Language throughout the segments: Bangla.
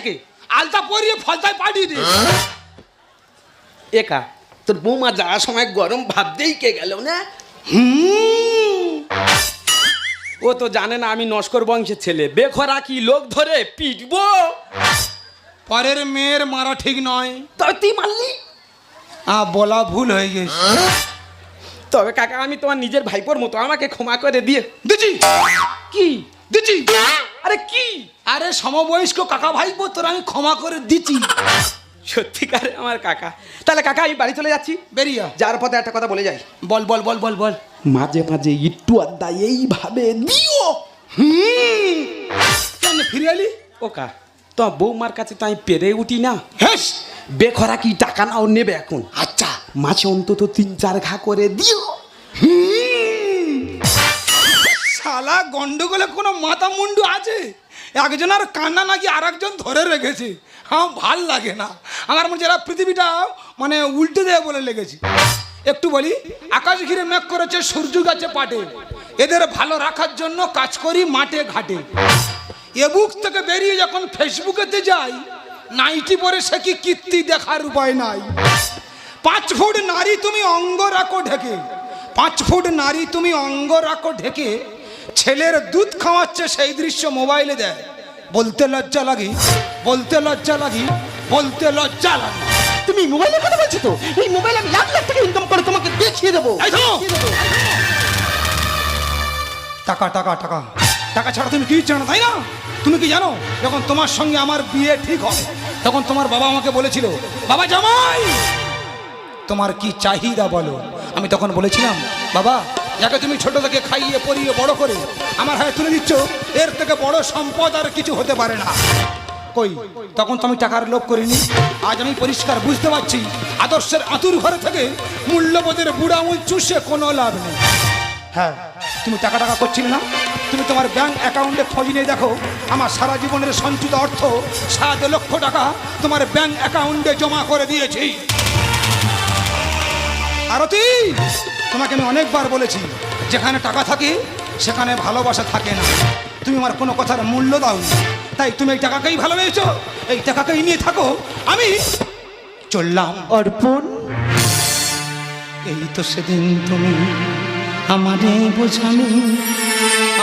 থেকে আলতা পরিয়ে ফলতায় পাঠিয়ে দিস। একা তোর বৌমা যাওয়ার সময় গরম ভাবতেই কে গেল না। ও তো জানে না আমি নস্কর বংশের ছেলে, বেখরা কি লোক ধরে পিটবো। পরের মেয়ের মারা ঠিক নয়। তবে তুই মারলি, বলা ভুল হয়ে গেছে। তবে কাকা আমি তোমার নিজের ভাইপোর মতো, আমাকে ক্ষমা করে দিয়ে দিচ্ছি। কি দিচ্ছি? আরে কি? আরে সমবয়স্ক কাকা ভাইপো তোর আমি ক্ষমা করে দিচ্ছি। সত্যিকারে আমার কাকা। তাহলে কাকা আমি বাড়ি চলে যাচ্ছি। বেরিয়া যার পথে একটা কথা বলে যাই। বল বল বল বল বল। মাঝে মাঝে একটু আড্ডা এইভাবে দিও। কেন ফিরে এলি? ওকা তো বৌমার কাছে তো আমি পেরে উঠি না। হ্যাঁ বেখরা কি টাকা নাও নেবে এখন। আচ্ছা মাছে অন্তত 3-4 ঘা করে দিও। শালা গন্ডগোলে কোনো মাথা মুন্ডু আছে? একজনের কান্না নাকি আর একজন ধরে রেখেছে। হ্যাঁ ভাল লাগে না আমার মনে যারা পৃথিবীটা মানে উল্টে দেয় বলে লেগেছে। একটু বলি, আকাশ ঘিরে মেঘ করেছে, সূর্য গাছে পাটে, এদের ভালো রাখার জন্য কাজ করি মাঠে ঘাটে। এ বুক থেকে বেরিয়ে যখন ফেসবুকেতে যাই, নাইটি পরে সে কি কীর্তি দেখার উপায় নাই। 5 ফুট নারী তুমি অঙ্গ রাখো ঢেকে, 5 ফুট নারী তুমি অঙ্গ রাখো ঢেকে, ছেলের দুধ খাওয়াচ্ছে সেই দৃশ্য মোবাইলে দেয়। বলতে লজ্জা লাগে, বলতে লজ্জা লাগে, বলতে লজ্জা লাগে। তুমি মোবাইলের কথা বলছো তো? এই মোবাইল আমি লাখ লাখ টাকা ইনকাম করে তোমাকে দেখিয়ে দেবো। টাকা টাকা টাকা টাকা ছাড়া তুমি কি জানো, তাই না? তুমি কি জানো যখন তোমার সঙ্গে আমার বিয়ে ঠিক হয় তখন তোমার বাবা আমাকে বলেছিল, বাবা জামাই তোমার কি চাহিদা বলো। আমি তখন বলেছিলাম, বাবা যাকে তুমি ছোট থেকে খাইয়ে পরিয়ে বড় করে আমার হাতে তুলে দিচ্ছ, এর থেকে বড় সম্পদ আর কিছু হতে পারে না। কই তখন তো আমি টাকার লোভ করিনি। আজ আমি পরিষ্কার বুঝতে পারছি, আদর্শের আতুর ঘরে থেকে মূল্যবোধের বুড়া আঙুল চুষে কোনো লাভ নেই। হ্যাঁ তুমি টাকা টাকা করছিলে না? তুমি তোমার ব্যাংক অ্যাকাউন্টে খোঁজ নিয়ে দেখো, আমার সারা জীবনের সঞ্চিত অর্থ 7 লক্ষ টাকা তোমার ব্যাংক অ্যাকাউন্টে জমা করে দিয়েছি। আরতি, তোমাকে আমি অনেকবার বলেছি, যেখানে টাকা থাকে সেখানে ভালোবাসা থাকে না। তুমি আমার কোনো কথার মূল্য দাওনি, তাই তুমি এই টাকাকেই ভালোবেসেছো, এই টাকাকেই নিয়ে থাকো। আমি চললাম। অর্পণ, এই তো সেদিন তুমি আমারে বোঝালে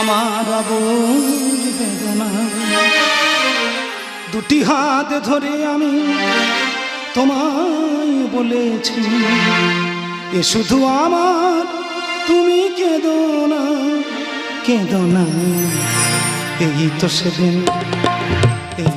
আমার অবুঝ বেদনা। 2টি হাত ধরে আমি তোমায় বলেছি, এ শুধু আমার, তুমি কেঁদো না, কেঁদো না। এই তো সেদিন, এই